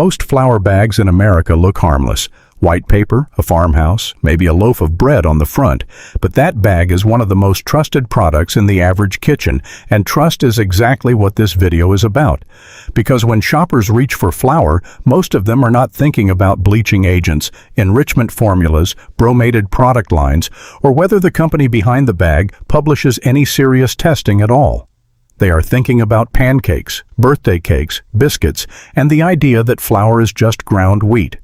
Most flour bags in America look harmless. White paper, a farmhouse, maybe a loaf of bread on the front, but that bag is one of the most trusted products in the average kitchen, and trust is exactly what this video is about. Because when shoppers reach for flour, most of them are not thinking about bleaching agents, enrichment formulas, bromated product lines, or whether the company behind the bag publishes any serious testing at all. They are thinking about pancakes, birthday cakes, biscuits, and the idea that flour is just ground wheat.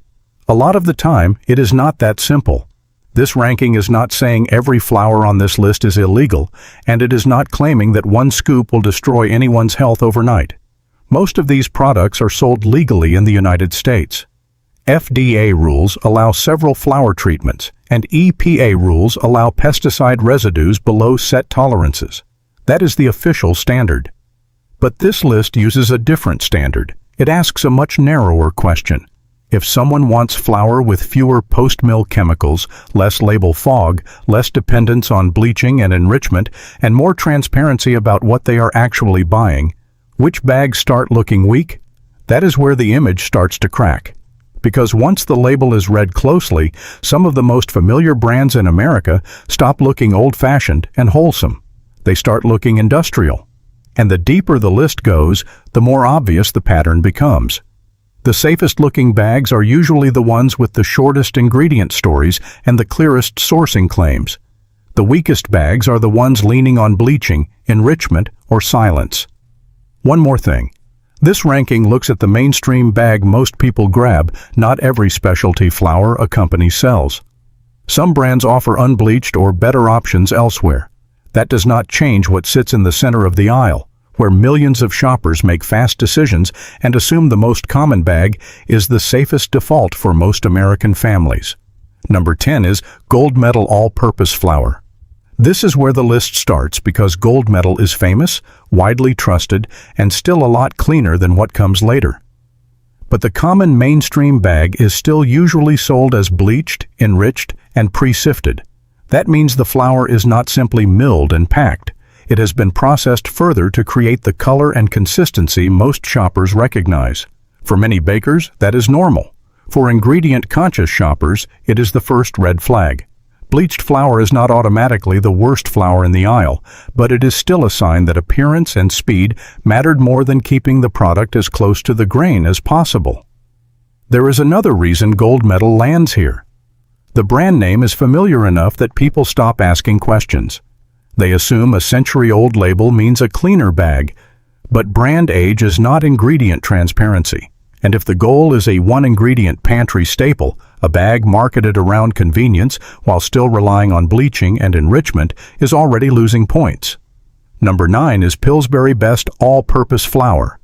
A lot of the time, it is not that simple. This ranking is not saying every flour on this list is illegal, and it is not claiming that one scoop will destroy anyone's health overnight. Most of these products are sold legally in the United States. FDA rules allow several flour treatments, and EPA rules allow pesticide residues below set tolerances. That is the official standard. But this list uses a different standard. It asks a much narrower question. If someone wants flour with fewer post-mill chemicals, less label fog, less dependence on bleaching and enrichment, and more transparency about what they are actually buying, which bags start looking weak? That is where the image starts to crack. Because once the label is read closely, some of the most familiar brands in America stop looking old-fashioned and wholesome. They start looking industrial. And the deeper the list goes, the more obvious the pattern becomes. The safest-looking bags are usually the ones with the shortest ingredient stories and the clearest sourcing claims. The weakest bags are the ones leaning on bleaching, enrichment, or silence. One more thing. This ranking looks at the mainstream bag most people grab, not every specialty flour a company sells. Some brands offer unbleached or better options elsewhere. That does not change what sits in the center of the aisle, where millions of shoppers make fast decisions and assume the most common bag is the safest default for most American families. Number 10 is Gold Medal All-Purpose Flour. This is where the list starts because Gold Medal is famous, widely trusted, and still a lot cleaner than what comes later. But the common mainstream bag is still usually sold as bleached, enriched, and pre-sifted. That means the flour is not simply milled and packed. It has been processed further to create the color and consistency most shoppers recognize. For many bakers, that is normal. For ingredient-conscious shoppers, it is the first red flag. Bleached flour is not automatically the worst flour in the aisle, but it is still a sign that appearance and speed mattered more than keeping the product as close to the grain as possible. There is another reason Gold Medal lands here. The brand name is familiar enough that people stop asking questions. They assume a century-old label means a cleaner bag, but brand age is not ingredient transparency. And if the goal is a one-ingredient pantry staple, a bag marketed around convenience while still relying on bleaching and enrichment is already losing points. Number 9 is Pillsbury Best All-Purpose Flour.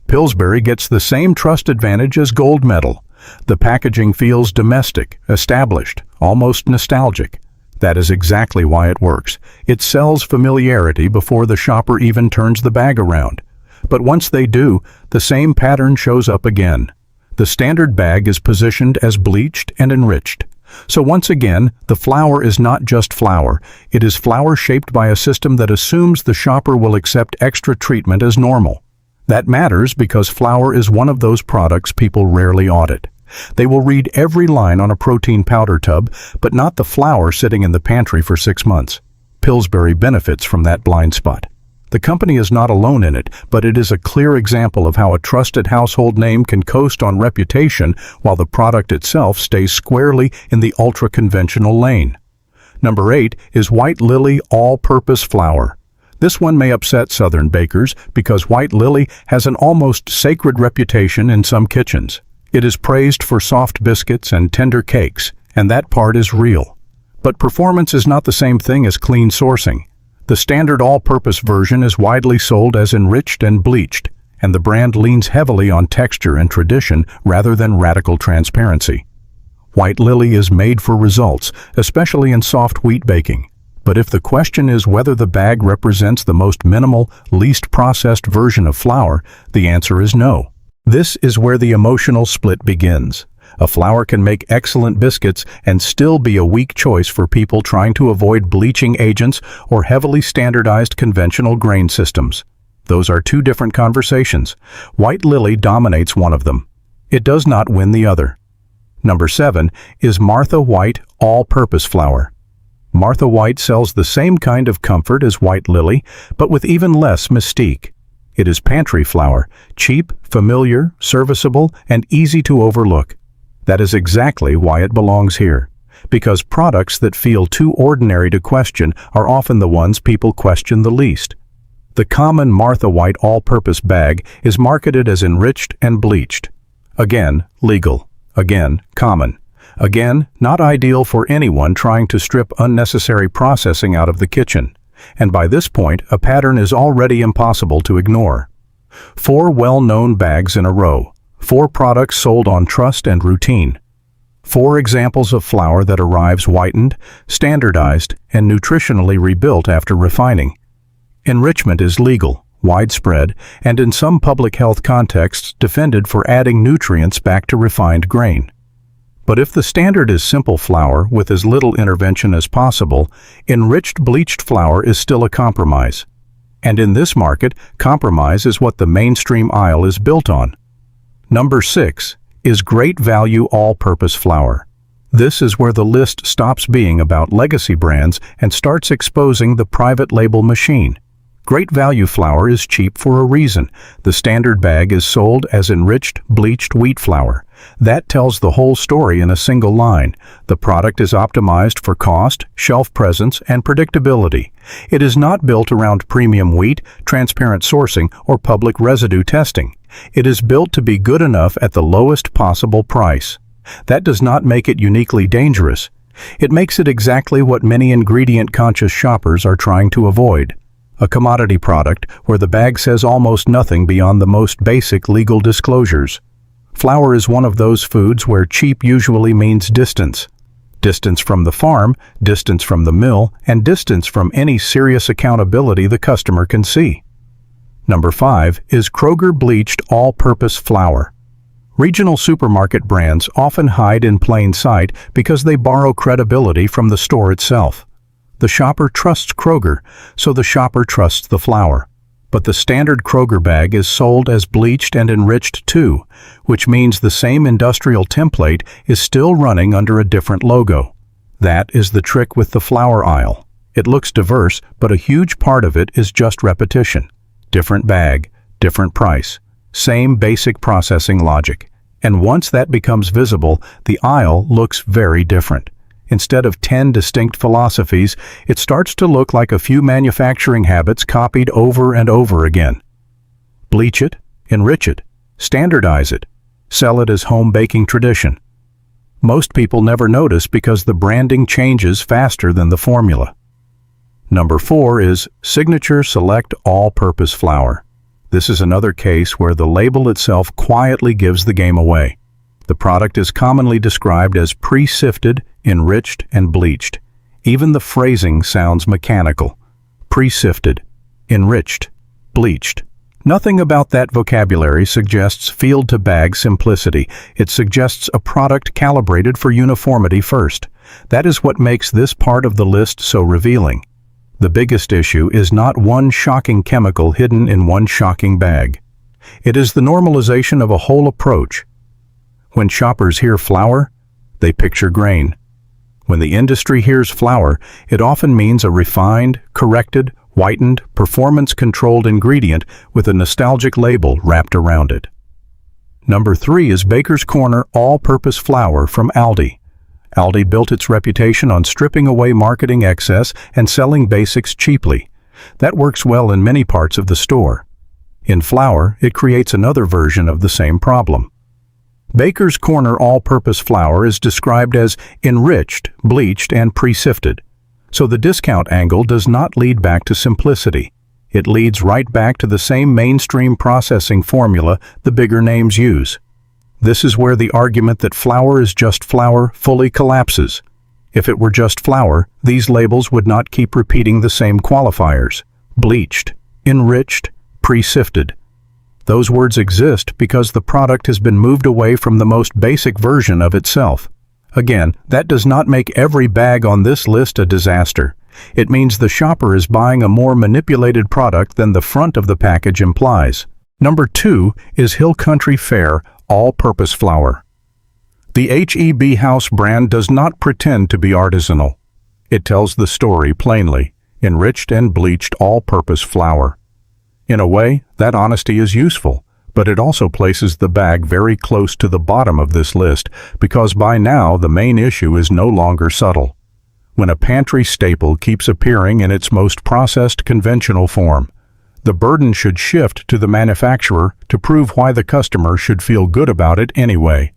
Pillsbury gets the same trust advantage as Gold Medal. The packaging feels domestic, established, almost nostalgic. That is exactly why it works. It sells familiarity before the shopper even turns the bag around. But once they do, the same pattern shows up again. The standard bag is positioned as bleached and enriched. So once again, the flour is not just flour. It is flour shaped by a system that assumes the shopper will accept extra treatment as normal. That matters because flour is one of those products people rarely audit. They will read every line on a protein powder tub, but not the flour sitting in the pantry for 6 months. Pillsbury benefits from that blind spot. The company is not alone in it, but it is a clear example of how a trusted household name can coast on reputation while the product itself stays squarely in the ultra-conventional lane. Number 8 is White Lily All-Purpose Flour. This one may upset Southern bakers because White Lily has an almost sacred reputation in some kitchens. It is praised for soft biscuits and tender cakes, and that part is real. But performance is not the same thing as clean sourcing. The standard all-purpose version is widely sold as enriched and bleached, and the brand leans heavily on texture and tradition rather than radical transparency. White Lily is made for results, especially in soft wheat baking. But if the question is whether the bag represents the most minimal, least processed version of flour, the answer is no. This is where the emotional split begins. A flour can make excellent biscuits and still be a weak choice for people trying to avoid bleaching agents or heavily standardized conventional grain systems. Those are two different conversations. White Lily dominates one of them. It does not win the other. Number 7 is Martha White All-Purpose Flour. Martha White sells the same kind of comfort as White Lily, but with even less mystique. It is pantry flour, cheap, familiar, serviceable, and easy to overlook. That is exactly why it belongs here. Because products that feel too ordinary to question are often the ones people question the least. The common Martha White all-purpose bag is marketed as enriched and bleached. Again, legal. Again, common. Again, not ideal for anyone trying to strip unnecessary processing out of the kitchen. And by this point, a pattern is already impossible to ignore. 4 well-known bags in a row. 4 products sold on trust and routine. 4 examples of flour that arrives whitened, standardized, and nutritionally rebuilt after refining. Enrichment is legal, widespread, and in some public health contexts defended for adding nutrients back to refined grain. But if the standard is simple flour with as little intervention as possible, enriched bleached flour is still a compromise. And in this market, compromise is what the mainstream aisle is built on. Number 6 is Great Value All-Purpose Flour. This is where the list stops being about legacy brands and starts exposing the private label machine. Great Value flour is cheap for a reason. The standard bag is sold as enriched, bleached wheat flour. That tells the whole story in a single line. The product is optimized for cost, shelf presence, and predictability. It is not built around premium wheat, transparent sourcing, or public residue testing. It is built to be good enough at the lowest possible price. That does not make it uniquely dangerous. It makes it exactly what many ingredient-conscious shoppers are trying to avoid. A commodity product where the bag says almost nothing beyond the most basic legal disclosures. Flour is one of those foods where cheap usually means distance. Distance from the farm, distance from the mill, and distance from any serious accountability the customer can see. Number 5 is Kroger Bleached All-Purpose Flour. Regional supermarket brands often hide in plain sight because they borrow credibility from the store itself. The shopper trusts Kroger, so the shopper trusts the flour. But the standard Kroger bag is sold as bleached and enriched too, which means the same industrial template is still running under a different logo. That is the trick with the flour aisle. It looks diverse, but a huge part of it is just repetition. Different bag, different price, same basic processing logic. And once that becomes visible, the aisle looks very different. Instead of 10 distinct philosophies, it starts to look like a few manufacturing habits copied over and over again. Bleach it, enrich it, standardize it, sell it as home baking tradition. Most people never notice because the branding changes faster than the formula. Number 4 is Signature Select All-Purpose Flour. This is another case where the label itself quietly gives the game away. The product is commonly described as pre-sifted, enriched, and bleached. Even the phrasing sounds mechanical. Pre-sifted, enriched, bleached. Nothing about that vocabulary suggests field-to-bag simplicity. It suggests a product calibrated for uniformity first. That is what makes this part of the list so revealing. The biggest issue is not one shocking chemical hidden in one shocking bag. It is the normalization of a whole approach. When shoppers hear flour, they picture grain. When the industry hears flour, it often means a refined, corrected, whitened, performance-controlled ingredient with a nostalgic label wrapped around it. Number 3 is Baker's Corner All-Purpose Flour from Aldi. Aldi built its reputation on stripping away marketing excess and selling basics cheaply. That works well in many parts of the store. In flour, it creates another version of the same problem. Baker's Corner All-Purpose Flour is described as enriched, bleached, and pre-sifted. So the discount angle does not lead back to simplicity. It leads right back to the same mainstream processing formula the bigger names use. This is where the argument that flour is just flour fully collapses. If it were just flour, these labels would not keep repeating the same qualifiers. Bleached, enriched, pre-sifted. Those words exist because the product has been moved away from the most basic version of itself. Again, that does not make every bag on this list a disaster. It means the shopper is buying a more manipulated product than the front of the package implies. Number 2 is Hill Country Fair all-purpose flour. The H-E-B House brand does not pretend to be artisanal. It tells the story plainly: enriched and bleached all-purpose flour. In a way, that honesty is useful, but it also places the bag very close to the bottom of this list, because by now the main issue is no longer subtle. When a pantry staple keeps appearing in its most processed conventional form, the burden should shift to the manufacturer to prove why the customer should feel good about it anyway.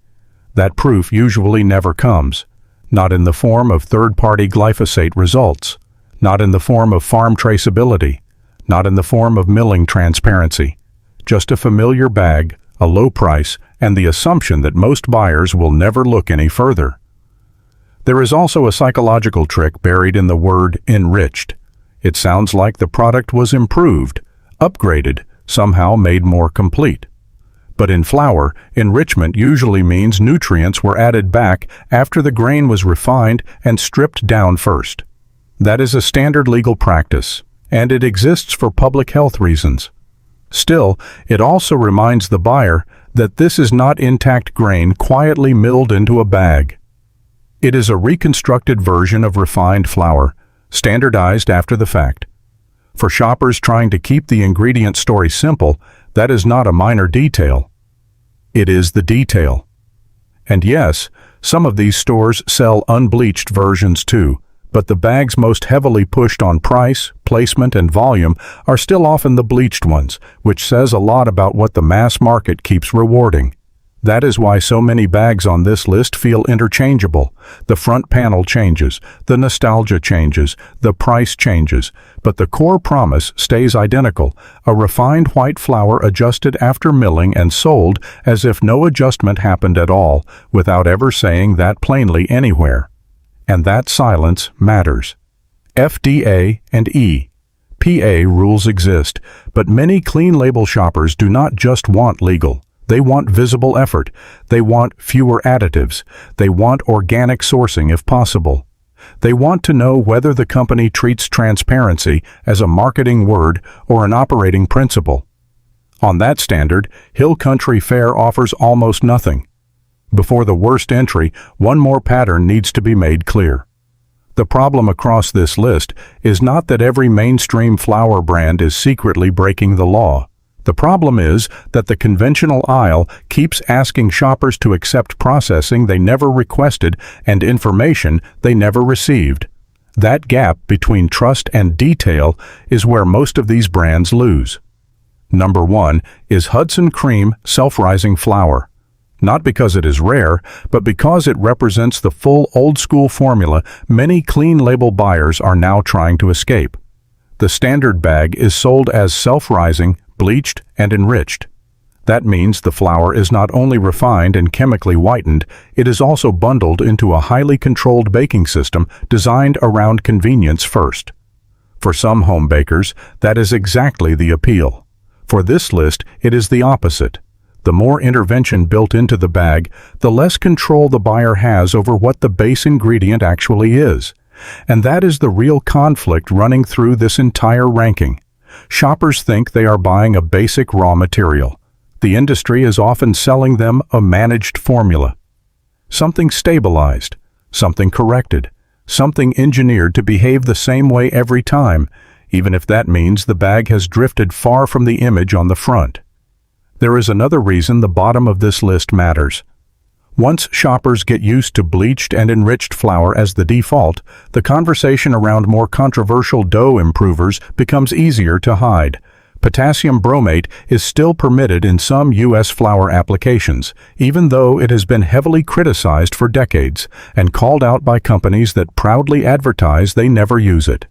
That proof usually never comes, not in the form of third-party glyphosate results, not in the form of farm traceability, not in the form of milling transparency. Just a familiar bag, a low price, and the assumption that most buyers will never look any further. There is also a psychological trick buried in the word enriched. It sounds like the product was improved, upgraded, somehow made more complete. But in flour, enrichment usually means nutrients were added back after the grain was refined and stripped down first. That is a standard legal practice, and it exists for public health reasons. Still, it also reminds the buyer that this is not intact grain quietly milled into a bag. It is a reconstructed version of refined flour, standardized after the fact. For shoppers trying to keep the ingredient story simple, that is not a minor detail. It is the detail. And yes, some of these stores sell unbleached versions too, but the bags most heavily pushed on price, placement, and volume are still often the bleached ones, which says a lot about what the mass market keeps rewarding. That is why so many bags on this list feel interchangeable. The front panel changes, the nostalgia changes, the price changes, but the core promise stays identical: a refined white flour adjusted after milling and sold as if no adjustment happened at all, without ever saying that plainly anywhere. And that silence matters. FDA and EPA rules exist, but many clean label shoppers do not just want legal. They want visible effort. They want fewer additives. They want organic sourcing if possible. They want to know whether the company treats transparency as a marketing word or an operating principle. On that standard, Hill Country Fare offers almost nothing. Before the worst entry, one more pattern needs to be made clear. The problem across this list is not that every mainstream flour brand is secretly breaking the law. The problem is that the conventional aisle keeps asking shoppers to accept processing they never requested and information they never received. That gap between trust and detail is where most of these brands lose. Number 1 is Hudson Cream Self-Rising Flour. Not because it is rare, but because it represents the full old-school formula many clean label buyers are now trying to escape. The standard bag is sold as self-rising, bleached, and enriched. That means the flour is not only refined and chemically whitened, it is also bundled into a highly controlled baking system designed around convenience first. For some home bakers, that is exactly the appeal. For this list, it is the opposite. The more intervention built into the bag, the less control the buyer has over what the base ingredient actually is. And that is the real conflict running through this entire ranking. Shoppers think they are buying a basic raw material. The industry is often selling them a managed formula. Something stabilized, something corrected, something engineered to behave the same way every time, even if that means the bag has drifted far from the image on the front. There is another reason the bottom of this list matters. Once shoppers get used to bleached and enriched flour as the default, the conversation around more controversial dough improvers becomes easier to hide. Potassium bromate is still permitted in some U.S. flour applications, even though it has been heavily criticized for decades and called out by companies that proudly advertise they never use it.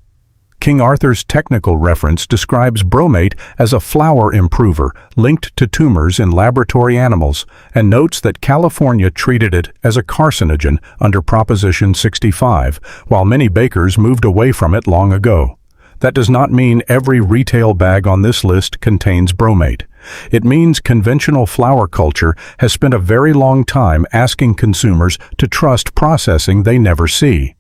King Arthur's technical reference describes bromate as a flour improver linked to tumors in laboratory animals and notes that California treated it as a carcinogen under Proposition 65, while many bakers moved away from it long ago. That does not mean every retail bag on this list contains bromate. It means conventional flour culture has spent a very long time asking consumers to trust processing they never see.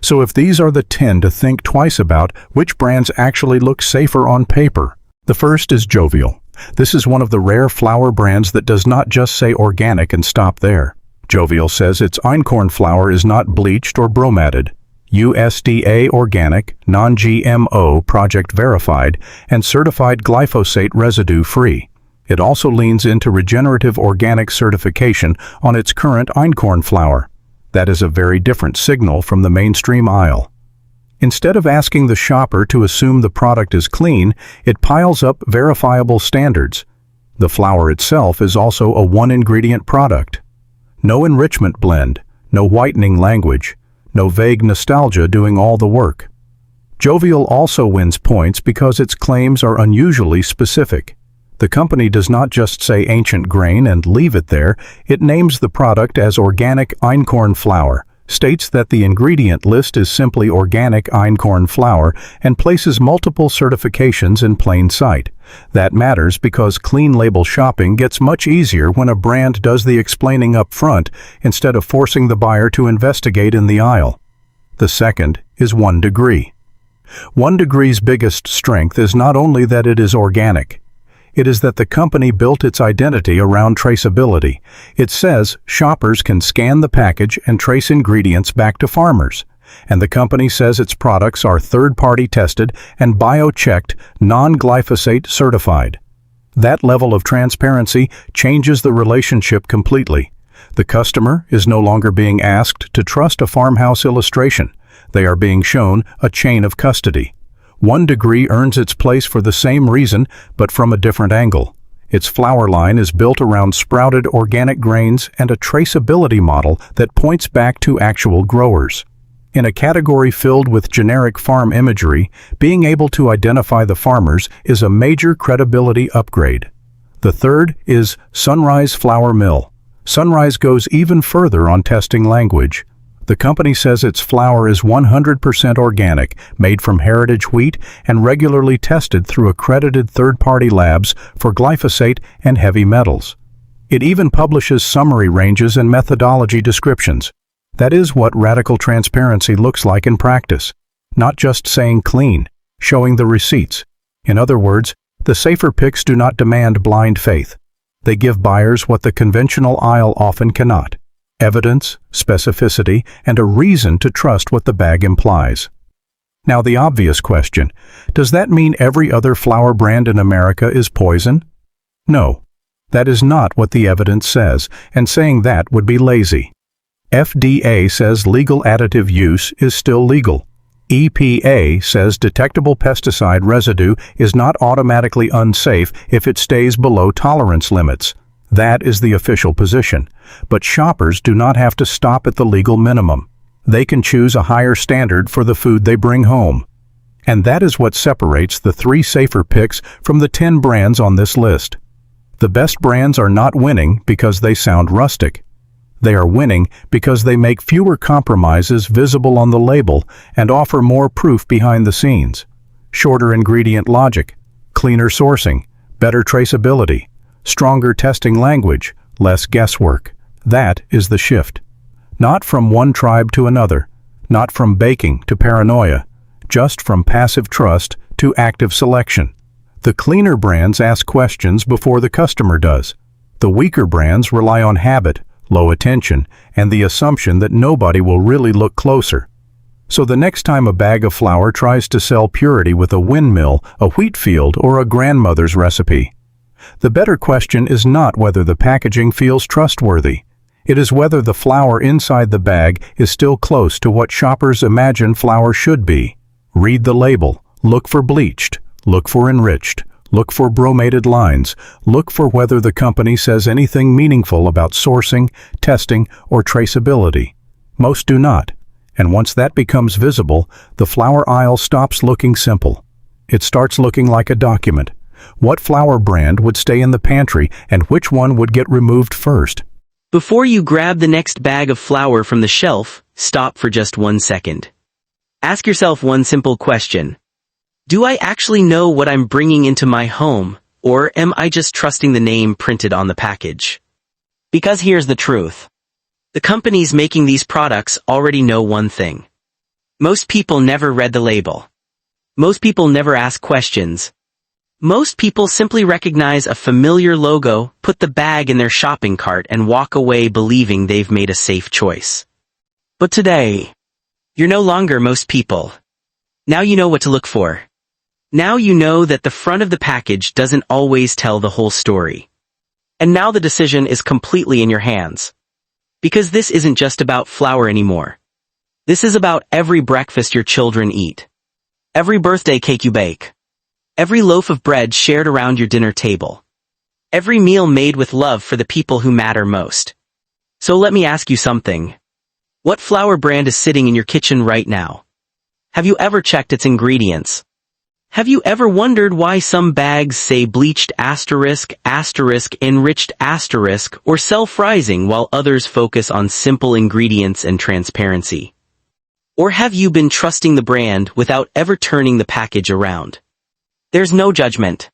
So if these are the 10 to think twice about, which brands actually look safer on paper? The first is Jovial, This is one of the rare flour brands that does not just say organic and stop there. Jovial says its einkorn flour is not bleached or bromated, USDA organic, non-GMO, project verified, and certified glyphosate residue-free. It also leans into regenerative organic certification on its current einkorn flour. That is a very different signal from the mainstream aisle. Instead of asking the shopper to assume the product is clean, it piles up verifiable standards. The flour itself is also a one-ingredient product. No enrichment blend, no whitening language, no vague nostalgia doing all the work. Jovial also wins points because its claims are unusually specific. The company does not just say ancient grain and leave it there, it names the product as organic einkorn flour, states that the ingredient list is simply organic einkorn flour, and places multiple certifications in plain sight. That matters because clean label shopping gets much easier when a brand does the explaining up front instead of forcing the buyer to investigate in the aisle. The second is 1 Degree. 1 Degree's biggest strength is not only that it is organic. It is that the company built its identity around traceability. It says shoppers can scan the package and trace ingredients back to farmers. And the company says its products are third-party tested and bio-checked, non-glyphosate certified. That level of transparency changes the relationship completely. The customer is no longer being asked to trust a farmhouse illustration. They are being shown a chain of custody. 1 Degree earns its place for the same reason, but from a different angle. Its flour line is built around sprouted organic grains and a traceability model that points back to actual growers. In a category filled with generic farm imagery, being able to identify the farmers is a major credibility upgrade. The third is Sunrise Flour Mill. Sunrise goes even further on testing language. The company says its flour is 100% organic, made from heritage wheat, and regularly tested through accredited third-party labs for glyphosate and heavy metals. It even publishes summary ranges and methodology descriptions. That is what radical transparency looks like in practice. Not just saying clean, showing the receipts. In other words, the safer picks do not demand blind faith. They give buyers what the conventional aisle often cannot: evidence, specificity, and a reason to trust what the bag implies. Now the obvious question, does that mean every other flour brand in America is poison? No, that is not what the evidence says, and saying that would be lazy. FDA says legal additive use is still legal. EPA says detectable pesticide residue is not automatically unsafe if it stays below tolerance limits. That is the official position. But shoppers do not have to stop at the legal minimum. They can choose a higher standard for the food they bring home. And that is what separates the 3 safer picks from the 10 brands on this list. The best brands are not winning because they sound rustic. They are winning because they make fewer compromises visible on the label and offer more proof behind the scenes. Shorter ingredient logic, cleaner sourcing, better traceability, stronger testing language, less guesswork. That is the shift. Not from one tribe to another, not from baking to paranoia, just from passive trust to active selection. The cleaner brands ask questions before the customer does. The weaker brands rely on habit, low attention, and the assumption that nobody will really look closer. So the next time a bag of flour tries to sell purity with a windmill, a wheat field, or a grandmother's recipe, the better question is not whether the packaging feels trustworthy. It is whether the flour inside the bag is still close to what shoppers imagine flour should be. Read the label. Look for bleached. Look for enriched. Look for bromated lines. Look for whether the company says anything meaningful about sourcing, testing, or traceability. Most do not. And once that becomes visible, the flour aisle stops looking simple. It starts looking like a document. What flour brand would stay in the pantry and which one would get removed first? Before you grab the next bag of flour from the shelf, stop for just 1 second. Ask yourself one simple question. Do I actually know what I'm bringing into my home, or am I just trusting the name printed on the package? Because here's the truth. The companies making these products already know one thing. Most people never read the label. Most people never ask questions. Most people simply recognize a familiar logo, put the bag in their shopping cart, and walk away believing they've made a safe choice. But today, you're no longer most people. Now you know what to look for. Now you know that the front of the package doesn't always tell the whole story. And now the decision is completely in your hands. Because this isn't just about flour anymore. This is about every breakfast your children eat. Every birthday cake you bake. Every loaf of bread shared around your dinner table. Every meal made with love for the people who matter most. So let me ask you something. What flour brand is sitting in your kitchen right now? Have you ever checked its ingredients? Have you ever wondered why some bags say bleached asterisk, enriched asterisk, or self-rising while others focus on simple ingredients and transparency? Or have you been trusting the brand without ever turning the package around? There's no judgment.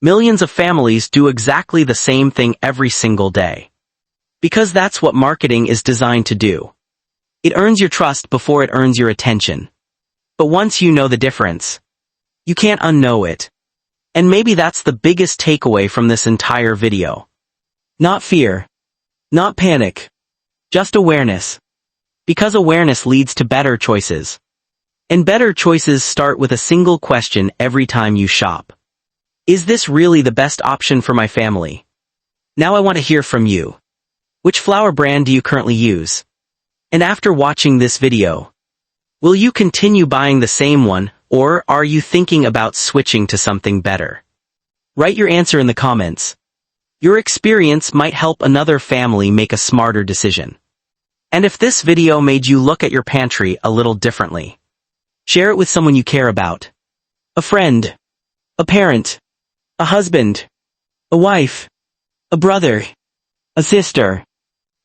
Millions of families do exactly the same thing every single day. Because that's what marketing is designed to do. It earns your trust before it earns your attention. But once you know the difference, you can't unknow it. And maybe that's the biggest takeaway from this entire video. Not fear. Not panic. Just awareness. Because awareness leads to better choices. And better choices start with a single question every time you shop. Is this really the best option for my family? Now I want to hear from you. Which flour brand do you currently use? And after watching this video, will you continue buying the same one, or are you thinking about switching to something better? Write your answer in the comments. Your experience might help another family make a smarter decision. And if this video made you look at your pantry a little differently, share it with someone you care about. A friend, a parent, a husband, a wife, a brother, a sister.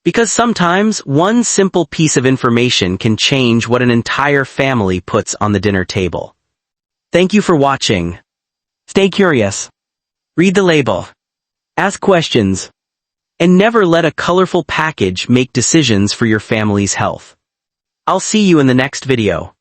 Because sometimes one simple piece of information can change what an entire family puts on the dinner table. Thank you for watching. Stay curious. Read the label. Ask questions. And never let a colorful package make decisions for your family's health. I'll see you in the next video.